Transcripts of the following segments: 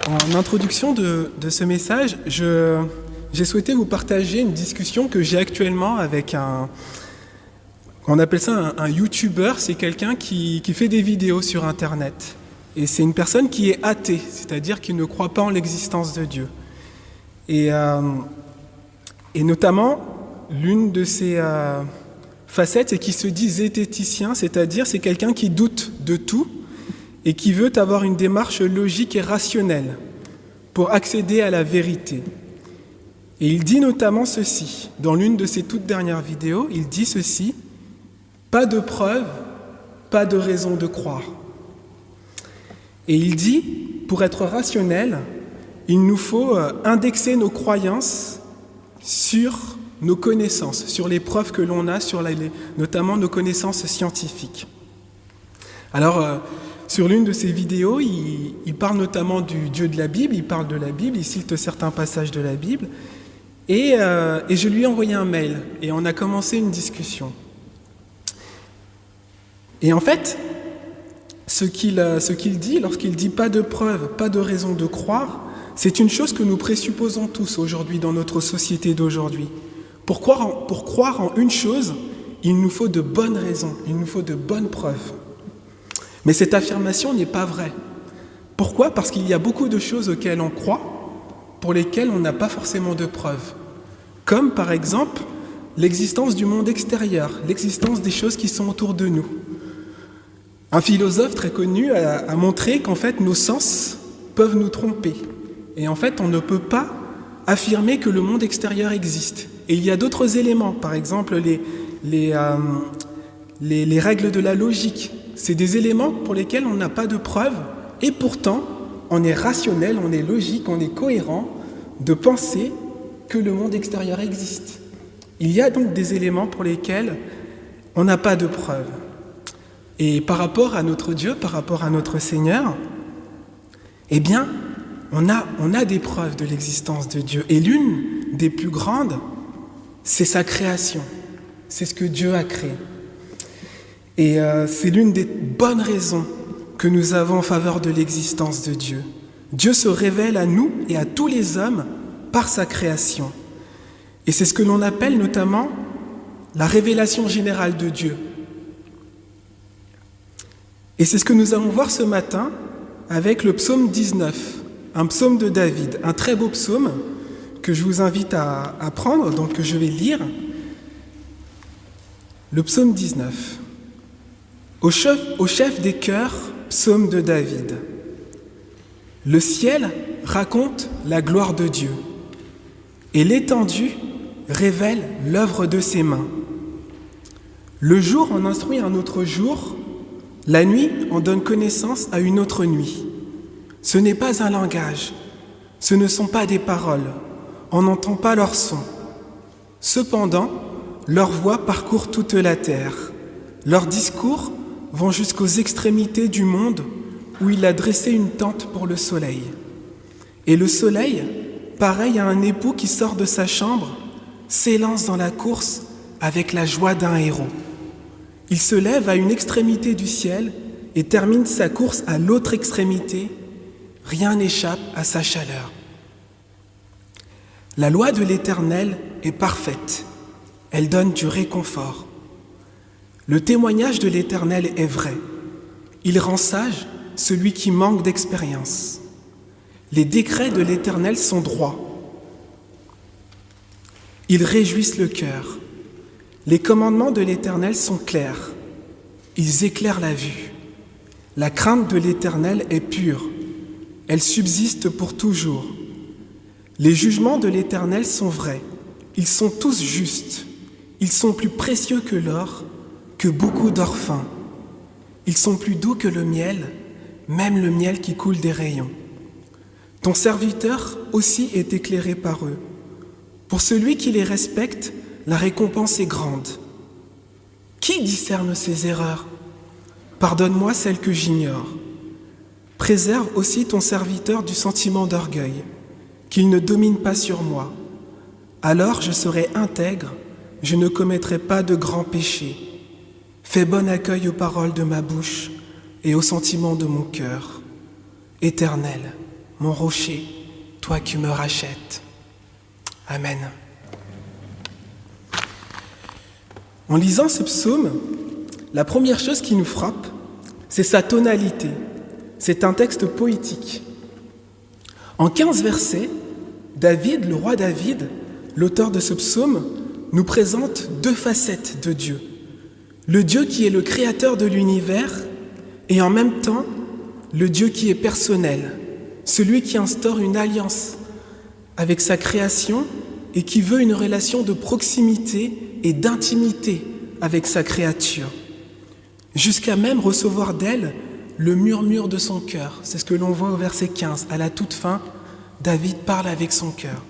En introduction de ce message, j'ai souhaité vous partager une discussion que j'ai actuellement avec on appelle ça un YouTuber, c'est quelqu'un qui fait des vidéos sur Internet. Et c'est une personne qui est athée, c'est-à-dire qui ne croit pas en l'existence de Dieu. Et notamment, l'une de ses facettes, c'est qu'il se dit zététicien, c'est-à-dire c'est quelqu'un qui doute de tout et qui veut avoir une démarche logique et rationnelle pour accéder à la vérité. Et il dit notamment ceci, dans l'une de ses toutes dernières vidéos, il dit ceci: « Pas de preuve, pas de raison de croire. » Et il dit, pour être rationnel, il nous faut indexer nos croyances sur nos connaissances, sur les preuves que l'on a, sur notamment nos connaissances scientifiques. Alors, sur l'une de ces vidéos, il parle notamment du Dieu de la Bible, il parle de la Bible, il cite certains passages de la Bible, et je lui ai envoyé un mail, et on a commencé une discussion. Et en fait, ce qu'il dit, lorsqu'il dit pas de preuve, pas de raison de croire, c'est une chose que nous présupposons tous aujourd'hui dans notre société d'aujourd'hui. Pour croire en une chose, il nous faut de bonnes raisons, il nous faut de bonnes preuves. Mais cette affirmation n'est pas vraie. Pourquoi ? Parce qu'il y a beaucoup de choses auxquelles on croit, pour lesquelles on n'a pas forcément de preuves. Comme par exemple l'existence du monde extérieur, l'existence des choses qui sont autour de nous. Un philosophe très connu a montré qu'en fait nos sens peuvent nous tromper. Et en fait on ne peut pas affirmer que le monde extérieur existe. Et il y a d'autres éléments, par exemple les règles de la logique. C'est des éléments pour lesquels on n'a pas de preuves, et pourtant, on est rationnel, on est logique, on est cohérent de penser que le monde extérieur existe. Il y a donc des éléments pour lesquels on n'a pas de preuves. Et par rapport à notre Dieu, par rapport à notre Seigneur, eh bien, on a des preuves de l'existence de Dieu. Et l'une des plus grandes, c'est sa création. C'est ce que Dieu a créé. Et c'est l'une des bonnes raisons que nous avons en faveur de l'existence de Dieu. Dieu se révèle à nous et à tous les hommes par sa création. Et c'est ce que l'on appelle notamment la révélation générale de Dieu. Et c'est ce que nous allons voir ce matin avec le psaume 19, un psaume de David, un très beau psaume que je vous invite à prendre, donc que je vais lire. Le psaume 19. Au chef des chœurs, psaume de David. Le ciel raconte la gloire de Dieu, et l'étendue révèle l'œuvre de ses mains. Le jour en instruit un autre jour, la nuit en donne connaissance à une autre nuit. Ce n'est pas un langage, ce ne sont pas des paroles, on n'entend pas leur son. Cependant, leur voix parcourt toute la terre, leurs discours vont jusqu'aux extrémités du monde où il a dressé une tente pour le soleil. Et le soleil, pareil à un époux qui sort de sa chambre, s'élance dans la course avec la joie d'un héros. Il se lève à une extrémité du ciel et termine sa course à l'autre extrémité. Rien n'échappe à sa chaleur. La loi de l'Éternel est parfaite. Elle donne du réconfort. Le témoignage de l'Éternel est vrai. Il rend sage celui qui manque d'expérience. Les décrets de l'Éternel sont droits. Ils réjouissent le cœur. Les commandements de l'Éternel sont clairs. Ils éclairent la vue. La crainte de l'Éternel est pure. Elle subsiste pour toujours. Les jugements de l'Éternel sont vrais. Ils sont tous justes. Ils sont plus précieux que l'or, que beaucoup d'or fin. Ils sont plus doux que le miel, même le miel qui coule des rayons. Ton serviteur aussi est éclairé par eux. Pour celui qui les respecte, la récompense est grande. Qui discerne ses erreurs ? Pardonne-moi celles que j'ignore. Préserve aussi ton serviteur du sentiment d'orgueil, qu'il ne domine pas sur moi. Alors je serai intègre, je ne commettrai pas de grands péchés. Fais bon accueil aux paroles de ma bouche et aux sentiments de mon cœur. Éternel, mon rocher, toi qui me rachètes. Amen. En lisant ce psaume, la première chose qui nous frappe, c'est sa tonalité. C'est un texte poétique. En 15 versets, David, le roi David, l'auteur de ce psaume, nous présente deux facettes de Dieu. Le Dieu qui est le créateur de l'univers et en même temps, le Dieu qui est personnel, celui qui instaure une alliance avec sa création et qui veut une relation de proximité et d'intimité avec sa créature, jusqu'à même recevoir d'elle le murmure de son cœur. C'est ce que l'on voit au verset 15. À la toute fin, David parle avec son cœur.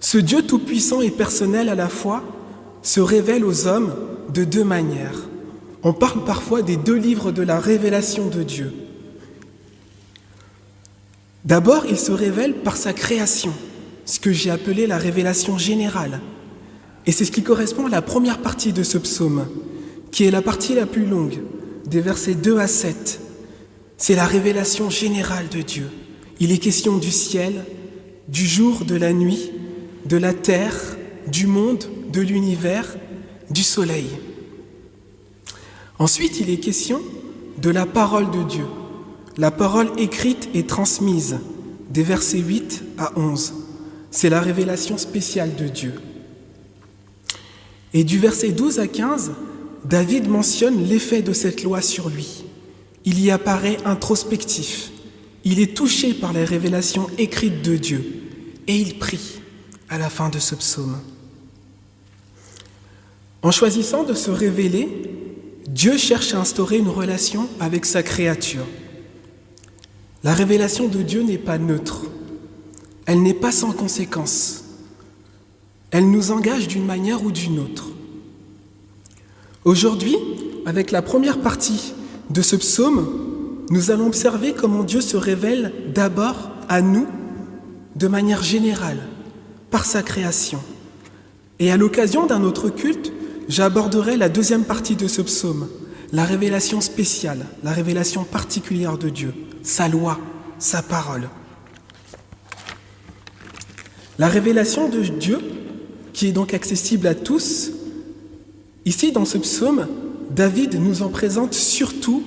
Ce Dieu tout-puissant et personnel à la fois se révèle aux hommes de deux manières. On parle parfois des deux livres de la révélation de Dieu. D'abord, il se révèle par sa création, ce que j'ai appelé la révélation générale. Et c'est ce qui correspond à la première partie de ce psaume, qui est la partie la plus longue, des versets 2 à 7. C'est la révélation générale de Dieu. Il est question du ciel, du jour, de la nuit, de la terre, du monde, de l'univers, du soleil. Ensuite, il est question de la parole de Dieu, la parole écrite et transmise, des versets 8 à 11. C'est la révélation spéciale de Dieu. Et du verset 12 à 15, David mentionne l'effet de cette loi sur lui. Il y apparaît introspectif. Il est touché par les révélations écrites de Dieu et il prie à la fin de ce psaume. En choisissant de se révéler, Dieu cherche à instaurer une relation avec sa créature. La révélation de Dieu n'est pas neutre. Elle n'est pas sans conséquence. Elle nous engage d'une manière ou d'une autre. Aujourd'hui, avec la première partie de ce psaume, nous allons observer comment Dieu se révèle d'abord à nous de manière générale, par sa création. Et à l'occasion d'un autre culte, j'aborderai la deuxième partie de ce psaume, la révélation spéciale, la révélation particulière de Dieu, sa loi, sa parole. La révélation de Dieu, qui est donc accessible à tous, ici dans ce psaume, David nous en présente surtout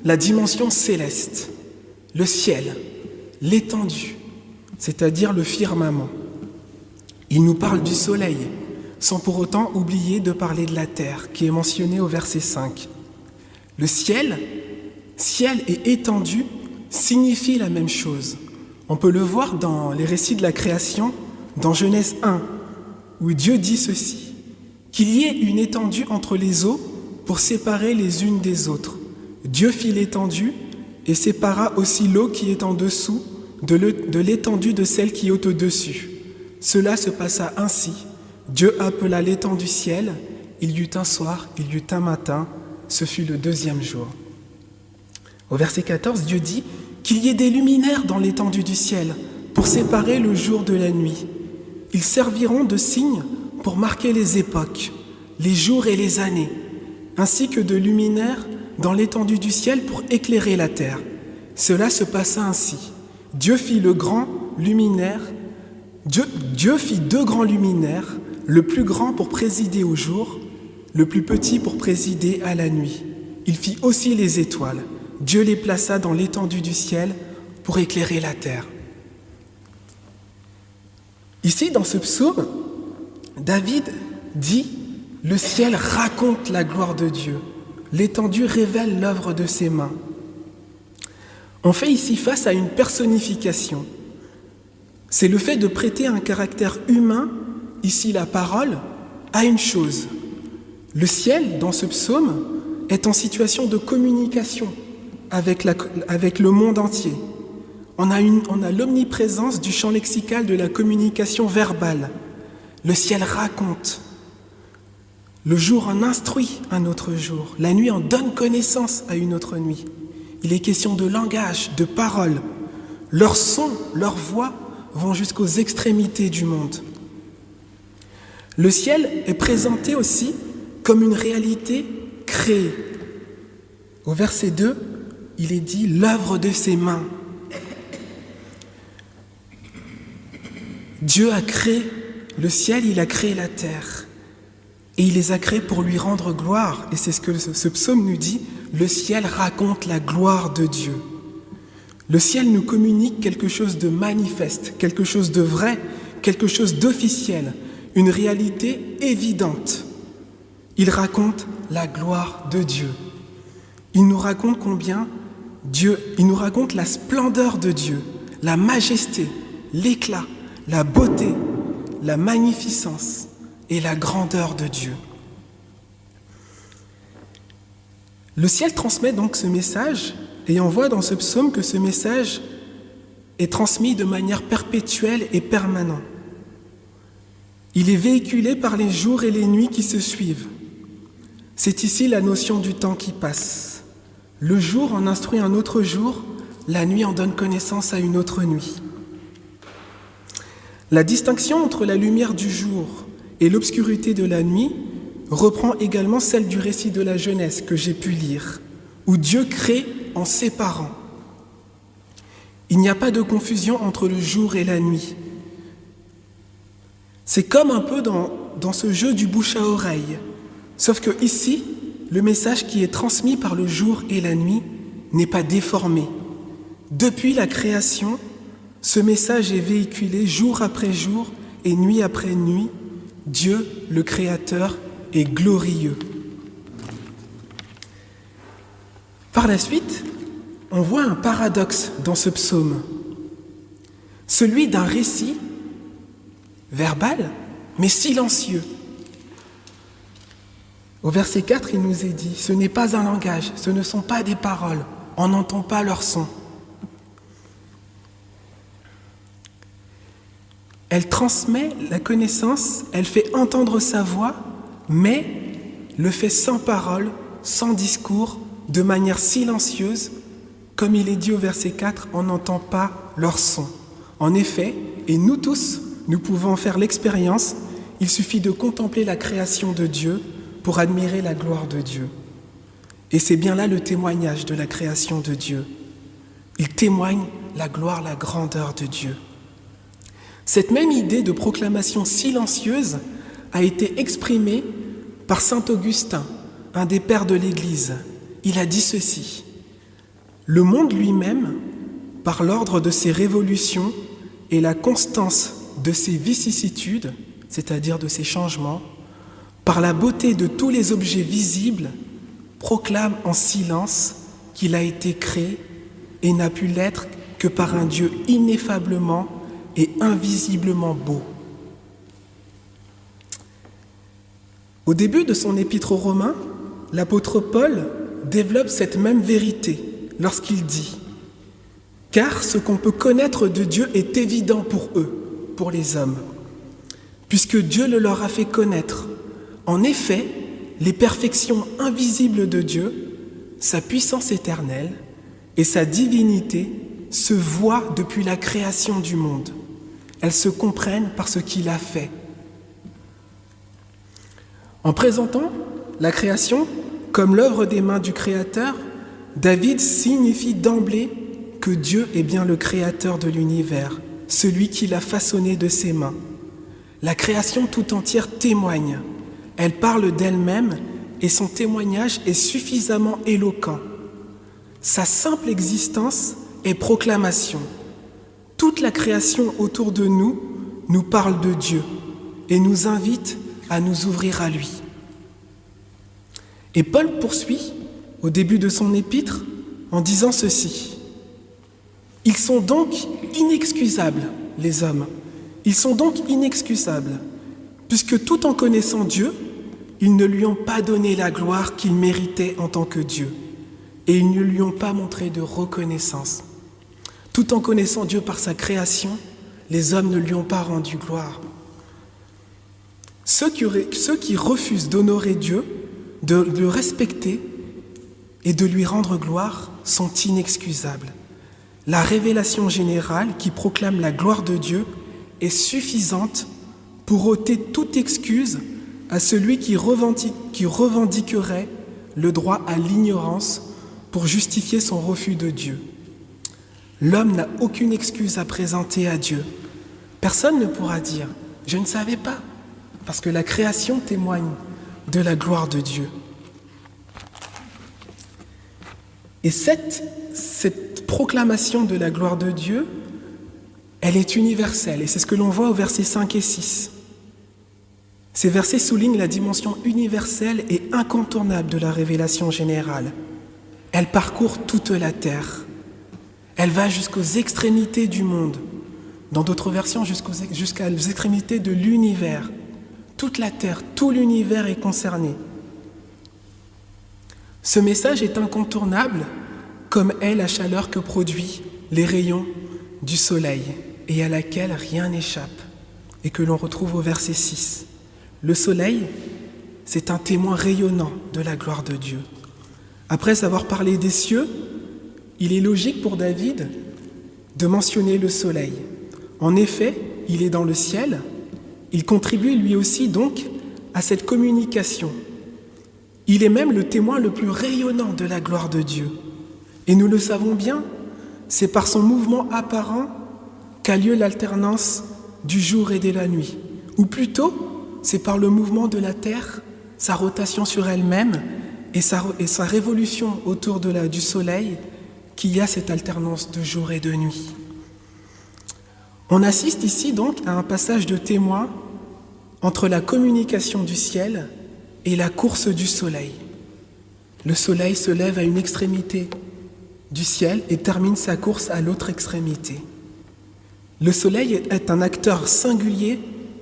la dimension céleste, le ciel, l'étendue, c'est-à-dire le firmament. Il nous parle du soleil, sans pour autant oublier de parler de la terre, qui est mentionnée au verset 5. Le ciel et étendue signifient la même chose. On peut le voir dans les récits de la création, dans Genèse 1, où Dieu dit ceci, qu'il y ait une étendue entre les eaux pour séparer les unes des autres. Dieu fit l'étendue et sépara aussi l'eau qui est en dessous de l'étendue de celle qui est au-dessus. Cela se passa ainsi. Dieu appela l'étendue ciel, il y eut un soir, il y eut un matin, ce fut le deuxième jour. Au verset 14, Dieu dit qu'il y ait des luminaires dans l'étendue du ciel pour séparer le jour de la nuit. Ils serviront de signes pour marquer les époques, les jours et les années, ainsi que de luminaires dans l'étendue du ciel pour éclairer la terre. Cela se passa ainsi. Dieu fit le grand luminaire, Dieu fit deux grands luminaires, le plus grand pour présider au jour, le plus petit pour présider à la nuit. Il fit aussi les étoiles. Dieu les plaça dans l'étendue du ciel pour éclairer la terre. Ici, dans ce psaume, David dit « Le ciel raconte la gloire de Dieu, l'étendue révèle l'œuvre de ses mains. » On fait ici face à une personnification. C'est le fait de prêter un caractère humain, ici la parole, à une chose. Le ciel, dans ce psaume, est en situation de communication avec le monde entier. On a l'omniprésence du champ lexical de la communication verbale. Le ciel raconte. Le jour en instruit un autre jour. La nuit en donne connaissance à une autre nuit. Il est question de langage, de parole. Leurs sons, leurs voix vont jusqu'aux extrémités du monde. Le ciel est présenté aussi comme une réalité créée. Au verset 2, il est dit « l'œuvre de ses mains ». Dieu a créé le ciel, il a créé la terre. Et il les a créés pour lui rendre gloire. Et c'est ce que ce psaume nous dit, le ciel raconte la gloire de Dieu. Le ciel nous communique quelque chose de manifeste, quelque chose de vrai, quelque chose d'officiel, une réalité évidente. Il raconte la gloire de Dieu. Il nous raconte il nous raconte la splendeur de Dieu, la majesté, l'éclat, la beauté, la magnificence et la grandeur de Dieu. Le ciel transmet donc ce message, et on voit dans ce psaume que ce message est transmis de manière perpétuelle et permanente. Il est véhiculé par les jours et les nuits qui se suivent. C'est ici la notion du temps qui passe. Le jour en instruit un autre jour, la nuit en donne connaissance à une autre nuit. La distinction entre la lumière du jour et l'obscurité de la nuit reprend également celle du récit de la Genèse que j'ai pu lire, où Dieu crée en séparant. Il n'y a pas de confusion entre le jour et la nuit. C'est comme un peu dans ce jeu du bouche à oreille, sauf que ici, le message qui est transmis par le jour et la nuit n'est pas déformé. Depuis la création, ce message est véhiculé jour après jour et nuit après nuit. Dieu, le Créateur, est glorieux. Par la suite, on voit un paradoxe dans ce psaume, celui d'un récit verbal, mais silencieux. Au verset 4, il nous est dit, ce n'est pas un langage, ce ne sont pas des paroles, on n'entend pas leur son. Elle transmet la connaissance, elle fait entendre sa voix, mais le fait sans parole, sans discours, de manière silencieuse, comme il est dit au verset 4, on n'entend pas leur son. En effet, et nous tous, nous pouvons faire l'expérience, il suffit de contempler la création de Dieu pour admirer la gloire de Dieu. Et c'est bien là le témoignage de la création de Dieu. Il témoigne la gloire, la grandeur de Dieu. Cette même idée de proclamation silencieuse a été exprimée par saint Augustin, un des pères de l'Église. Il a dit ceci: « Le monde lui-même, par l'ordre de ses révolutions et la constance de ses vicissitudes, c'est-à-dire de ses changements, par la beauté de tous les objets visibles, proclame en silence qu'il a été créé et n'a pu l'être que par un Dieu ineffablement et invisiblement beau. » Au début de son épître aux Romains, l'apôtre Paul développe cette même vérité lorsqu'il dit « Car ce qu'on peut connaître de Dieu est évident pour eux, pour les hommes, puisque Dieu le leur a fait connaître. En effet, les perfections invisibles de Dieu, sa puissance éternelle et sa divinité se voient depuis la création du monde. Elles se comprennent par ce qu'il a fait. » En présentant la création comme l'œuvre des mains du Créateur, David signifie d'emblée que Dieu est bien le Créateur de l'univers, celui qui l'a façonné de ses mains. La création tout entière témoigne. Elle parle d'elle-même et son témoignage est suffisamment éloquent. Sa simple existence est proclamation. Toute la création autour de nous nous parle de Dieu et nous invite à nous ouvrir à lui. Et Paul poursuit au début de son épître en disant ceci: « Ils sont donc inexcusables, les hommes. Ils sont donc inexcusables, puisque tout en connaissant Dieu, ils ne lui ont pas donné la gloire qu'il méritait en tant que Dieu, et ils ne lui ont pas montré de reconnaissance. Tout en connaissant Dieu par sa création, les hommes ne lui ont pas rendu gloire. Ceux qui refusent d'honorer Dieu, de le respecter et de lui rendre gloire sont inexcusables. La révélation générale qui proclame la gloire de Dieu est suffisante pour ôter toute excuse à celui qui revendiquerait le droit à l'ignorance pour justifier son refus de Dieu. L'homme n'a aucune excuse à présenter à Dieu. Personne ne pourra dire « je ne savais pas », parce que la création témoigne de la gloire de Dieu. Et cette proclamation de la gloire de Dieu, elle est universelle, et c'est ce que l'on voit au versets 5 et 6. Ces versets soulignent la dimension universelle et incontournable de la révélation générale. Elle parcourt toute la terre. Elle va jusqu'aux extrémités du monde. Dans d'autres versions, jusqu'aux extrémités de l'univers. Toute la terre, tout l'univers est concerné. Ce message est incontournable, comme est la chaleur que produit les rayons du soleil, et à laquelle rien n'échappe, et que l'on retrouve au verset 6. Le soleil, c'est un témoin rayonnant de la gloire de Dieu. Après avoir parlé des cieux, il est logique pour David de mentionner le soleil. En effet, il est dans le ciel, il contribue lui aussi donc à cette communication. Il est même le témoin le plus rayonnant de la gloire de Dieu. Et nous le savons bien, c'est par son mouvement apparent qu'a lieu l'alternance du jour et de la nuit. Ou plutôt, c'est par le mouvement de la Terre, sa rotation sur elle-même et sa révolution autour du Soleil qu'il y a cette alternance de jour et de nuit. On assiste ici donc à un passage de témoin entre la communication du ciel et la course du Soleil. Le Soleil se lève à une extrémité du ciel et termine sa course à l'autre extrémité. Le Soleil est un acteur singulier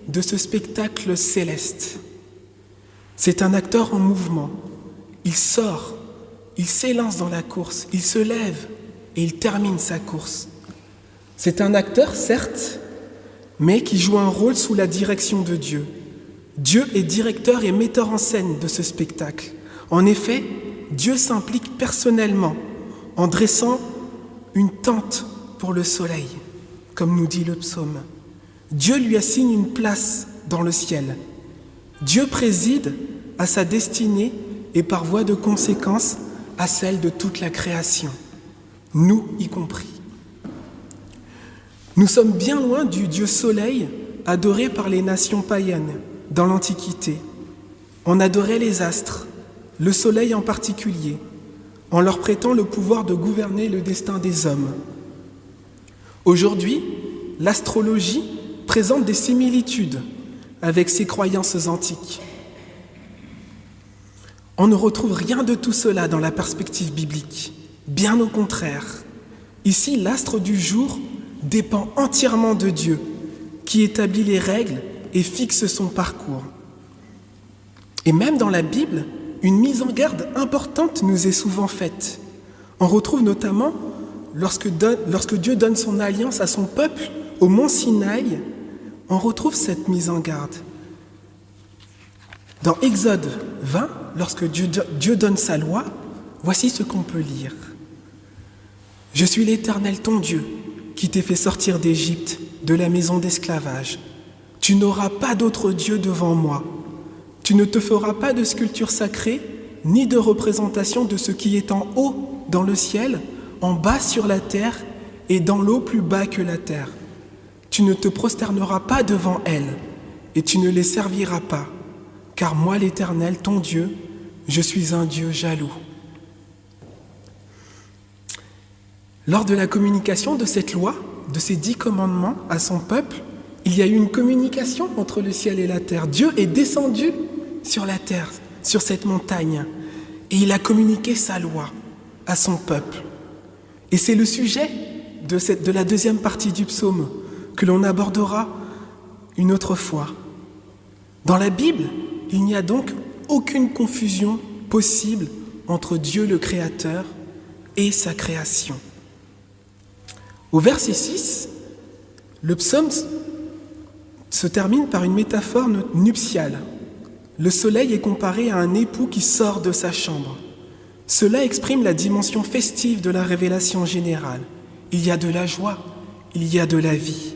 de ce spectacle céleste. C'est un acteur en mouvement. Il sort, il s'élance dans la course, il se lève et il termine sa course. C'est un acteur, certes, mais qui joue un rôle sous la direction de Dieu. Dieu est directeur et metteur en scène de ce spectacle. En effet, Dieu s'implique personnellement en dressant une tente pour le soleil, comme nous dit le psaume. Dieu lui assigne une place dans le ciel. Dieu préside à sa destinée et par voie de conséquence à celle de toute la création, nous y compris. Nous sommes bien loin du Dieu soleil adoré par les nations païennes dans l'Antiquité. On adorait les astres, le soleil en particulier, en leur prêtant le pouvoir de gouverner le destin des hommes. Aujourd'hui, l'astrologie présente des similitudes avec ces croyances antiques. On ne retrouve rien de tout cela dans la perspective biblique, bien au contraire. Ici, l'astre du jour dépend entièrement de Dieu, qui établit les règles et fixe son parcours. Et même dans la Bible, une mise en garde importante nous est souvent faite. On retrouve notamment, lorsque Dieu donne son alliance à son peuple au mont Sinaï, on retrouve cette mise en garde. Dans Exode 20, lorsque Dieu donne sa loi, voici ce qu'on peut lire. « Je suis l'Éternel ton Dieu, qui t'ai fait sortir d'Égypte, de la maison d'esclavage. Tu n'auras pas d'autre Dieu devant moi. Tu ne te feras pas de sculpture sacrée, ni de représentation de ce qui est en haut dans le ciel, en bas sur la terre et dans l'eau plus bas que la terre. Tu ne te prosterneras pas devant elles, et tu ne les serviras pas, car moi l'Éternel, ton Dieu, je suis un Dieu jaloux. » Lors de la communication de cette loi, de ces 10 commandements à son peuple, il y a eu une communication entre le ciel et la terre. Dieu est descendu sur la terre, sur cette montagne, et il a communiqué sa loi à son peuple. Et c'est le sujet de la deuxième partie du psaume que l'on abordera une autre fois. Dans la Bible, il n'y a donc aucune confusion possible entre Dieu le Créateur et sa création. Au verset 6, le psaume se termine par une métaphore nuptiale. Le soleil est comparé à un époux qui sort de sa chambre. Cela exprime la dimension festive de la révélation générale. Il y a de la joie, il y a de la vie.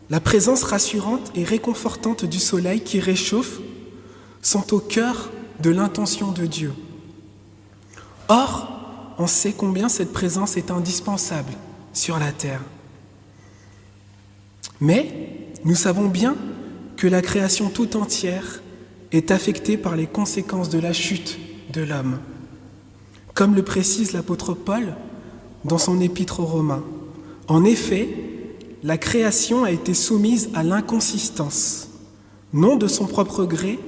La présence rassurante et réconfortante du soleil qui réchauffe sont au cœur de l'intention de Dieu. Or, on sait combien cette présence est indispensable sur la terre. Mais nous savons bien que la création tout entière est affectée par les conséquences de la chute de l'homme. Comme le précise l'apôtre Paul dans son épître aux Romains. En effet, la création a été soumise à l'inconsistance, non de son propre gré,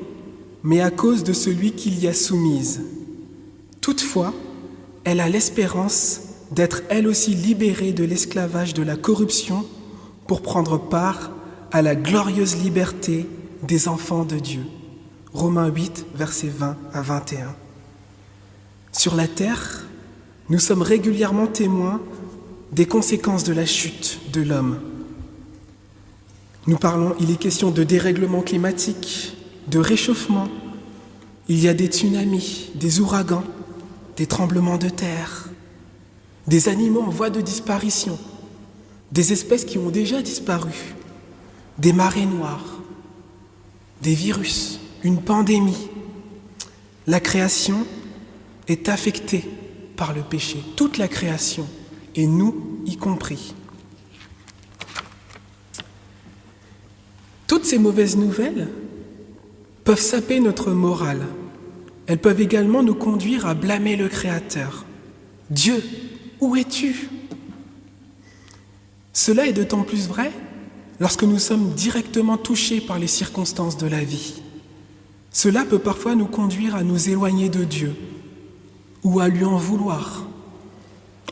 mais à cause de celui qui l'y a soumise. Toutefois, elle a l'espérance d'être elle aussi libérée de l'esclavage de la corruption pour prendre part à la glorieuse liberté des enfants de Dieu. Romains 8, versets 20 à 21. Sur la terre, nous sommes régulièrement témoins des conséquences de la chute de l'homme. Il est question de dérèglement climatique, de réchauffement. Il y a des tsunamis, des ouragans, des tremblements de terre, des animaux en voie de disparition, des espèces qui ont déjà disparu, des marées noires, des virus, une pandémie. La création est affectée par le péché, toute la création, et nous y compris. Toutes ces mauvaises nouvelles peuvent saper notre morale. Elles peuvent également nous conduire à blâmer le Créateur. Dieu, où es-tu ? Cela est d'autant plus vrai lorsque nous sommes directement touchés par les circonstances de la vie. Cela peut parfois nous conduire à nous éloigner de Dieu ou à lui en vouloir,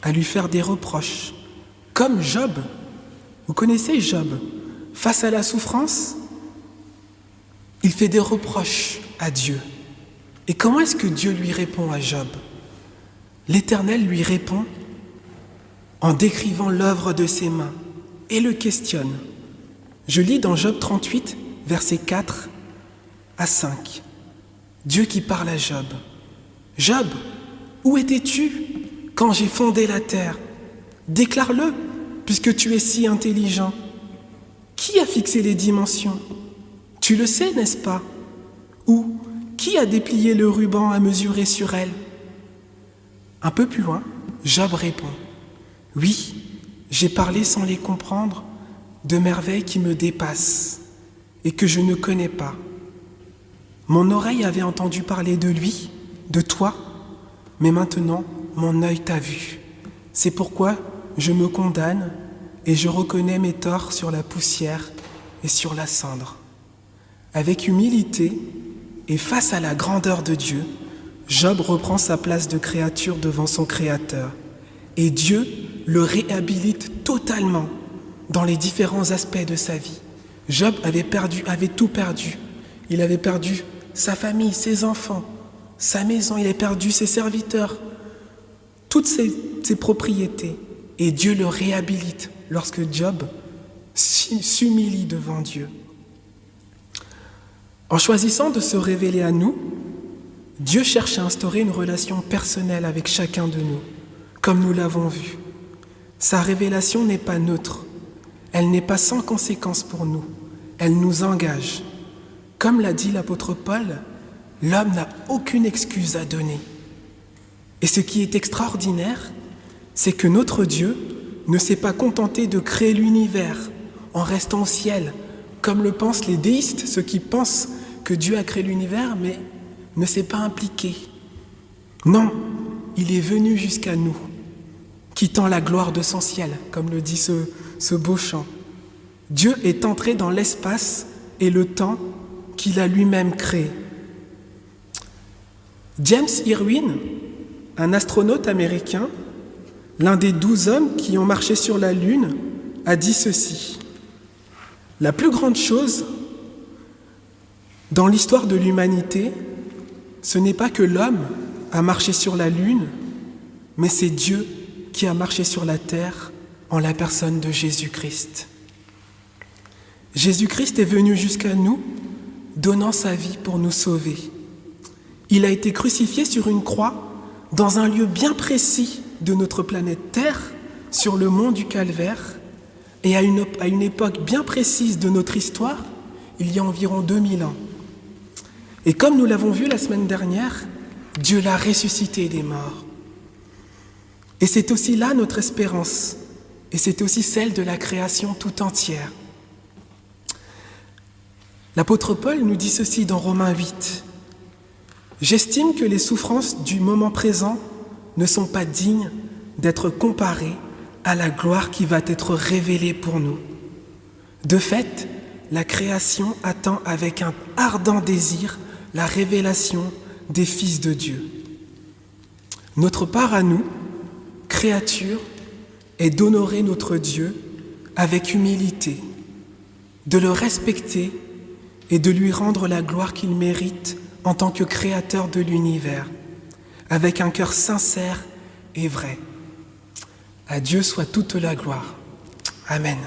à lui faire des reproches. Comme Job. Vous connaissez Job ? Face à la souffrance, il fait des reproches à Dieu. Et comment est-ce que Dieu lui répond à Job ? L'Éternel lui répond en décrivant l'œuvre de ses mains et le questionne. Je lis dans Job 38, versets 4 à 5. Dieu qui parle à Job. « Job, où étais-tu quand j'ai fondé la terre ? Déclare-le, puisque tu es si intelligent. Qui a fixé les dimensions ? Tu le sais, n'est-ce pas ? Ou qui a déplié le ruban à mesurer sur elle ? » Un peu plus loin, Job répond « Oui, j'ai parlé sans les comprendre de merveilles qui me dépassent et que je ne connais pas. Mon oreille avait entendu parler de lui, de toi, mais maintenant mon œil t'a vu. C'est pourquoi je me condamne et je reconnais mes torts sur la poussière et sur la cendre. » Avec humilité et face à la grandeur de Dieu, Job reprend sa place de créature devant son Créateur. Et Dieu le réhabilite totalement dans les différents aspects de sa vie. Job avait tout perdu. Il avait perdu sa famille, ses enfants, sa maison, il avait perdu ses serviteurs, toutes ses propriétés. Et Dieu le réhabilite lorsque Job s'humilie devant Dieu. En choisissant de se révéler à nous, Dieu cherche à instaurer une relation personnelle avec chacun de nous, comme nous l'avons vu. Sa révélation n'est pas neutre, elle n'est pas sans conséquence pour nous, elle nous engage. Comme l'a dit l'apôtre Paul, l'homme n'a aucune excuse à donner. Et ce qui est extraordinaire, c'est que notre Dieu ne s'est pas contenté de créer l'univers en restant au ciel, comme le pensent les déistes, ceux qui pensent que Dieu a créé l'univers, mais ne s'est pas impliqué. Non, il est venu jusqu'à nous, quittant la gloire de son ciel, comme le dit ce beau chant. Dieu est entré dans l'espace et le temps qu'il a lui-même créé. James Irwin, un astronaute américain, l'un des 12 hommes qui ont marché sur la Lune, a dit ceci. La plus grande chose dans l'histoire de l'humanité, ce n'est pas que l'homme a marché sur la Lune, mais c'est Dieu qui a marché sur la terre en la personne de Jésus-Christ. Jésus-Christ est venu jusqu'à nous, donnant sa vie pour nous sauver. Il a été crucifié sur une croix dans un lieu bien précis de notre planète Terre, sur le mont du Calvaire, et à une époque bien précise de notre histoire, il y a environ 2000 ans. Et comme nous l'avons vu la semaine dernière, Dieu l'a ressuscité des morts. Et c'est aussi là notre espérance, et c'est aussi celle de la création tout entière. L'apôtre Paul nous dit ceci dans Romains 8. « J'estime que les souffrances du moment présent ne sont pas dignes d'être comparées à la gloire qui va être révélée pour nous. De fait, la création attend avec un ardent désir la révélation des fils de Dieu. Notre part à nous, créatures, est d'honorer notre Dieu avec humilité, de le respecter et de lui rendre la gloire qu'il mérite en tant que créateur de l'univers, avec un cœur sincère et vrai. À Dieu soit toute la gloire. Amen.